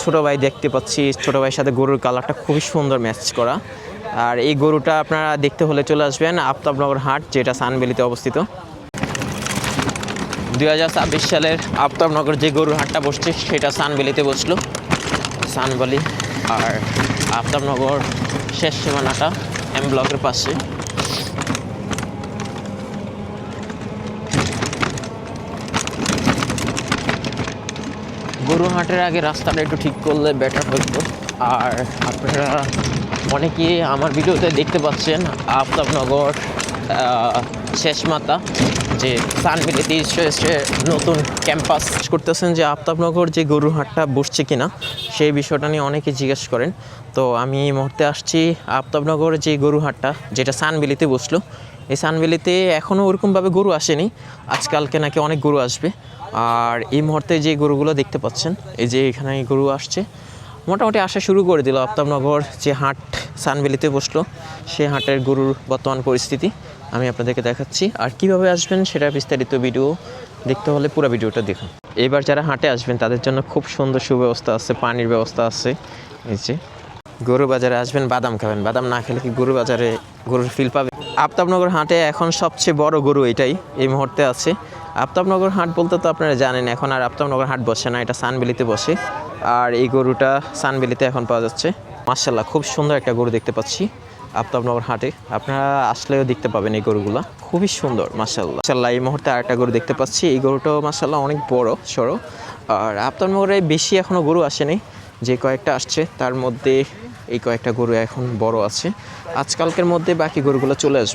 ছোটো ভাই দেখতে পাচ্ছি, ছোটো ভাইয়ের সাথে গরুর কালারটা খুবই সুন্দর ম্যাচ করা। আর এই গরুটা আপনারা দেখতে হলে চলে আসবেন আফতাবনগর হাট, যেটা সানভ্যালিতে অবস্থিত। 2026 সালের আফতাবনগর যে গরুর হাটটা বসছে সেটা সানভ্যালিতে বসলো, সানভ্যালি। আর আফতাবনগর শেষ সীমানাটা এম ব্লকের পাশে। গরু হাটের আগে রাস্তাটা একটু ঠিক করলে বেটার হতো। আর আপনারা অনেকেই আমার ভিডিওতে দেখতে পাচ্ছেন আফতাবনগর শেষ মাথা যে সানভ্যালিতে এসে নতুন ক্যাম্পাস করতেছেন, যে আফতাবনগর যে গরুর হাটটা বসছে কিনা সেই বিষয়টা নিয়ে অনেকে জিজ্ঞেস করেন। তো আমি এই মুহূর্তে আসছি আফতাবনগর যে গরু হাটটা, যেটা সানভ্যালিতে বসলো। এই সানভ্যালিতে এখনও ওরকমভাবে গরু আসেনি, আজকালকে নাকি অনেক গরু আসবে। আর এই মুহূর্তে যে গরুগুলো দেখতে পাচ্ছেন, এই যে এখানে গরু আসছে, মোটামুটি আসা শুরু করে দিল। আফতাবনগর যে হাট সানভ্যালিতে বসলো সেই হাটের গরুর বর্তমান পরিস্থিতি আমি আপনাদেরকে দেখাচ্ছি। আর কিভাবে আসবেন সেটা বিস্তারিত ভিডিও দেখতে হলে পুরো ভিডিওটা দেখুন। এবার যারা হাটে আসবেন তাদের জন্য খুব সুন্দর সুব্যবস্থা আছে, পানির ব্যবস্থা আছে। এই যে গরু বাজারে আসবেন, বাদাম খাবেন, বাদাম না খেলে কি গরু বাজারে গরুর ফিল পাবে? আফতাবনগর হাটে এখন সবচেয়ে বড় গরু এটাই এই মুহূর্তে আছে। আফতাবনগর হাট বলতে তো আপনারা জানেন এখন আর আফতাবনগর হাট বসে না, এটা সানভ্যালিতে বসে। আর এই গরুটা সানভ্যালিতে এখন পাওয়া যাচ্ছে। মাশাআল্লাহ, খুব সুন্দর একটা গরু দেখতে পাচ্ছি আফতাবনগর হাটে। আপনারা আসলেও দেখতে পাবেন এই গরুগুলা, খুবই সুন্দর মাশাআল্লাহ। মাশাআল্লাহ, এই মুহূর্তে আরেকটা গরু দেখতে পাচ্ছি, এই গরুটাও মাশাআল্লাহ অনেক বড় সড়ো। আর আফতাবনগরে বেশি এখনও গরু আসেনি, যে কয়েকটা আসছে তার মধ্যে এই কয়েকটা গরু এখন বড় আছে। আজকালকের মধ্যে বাকি গরুগুলো চলে আসবে।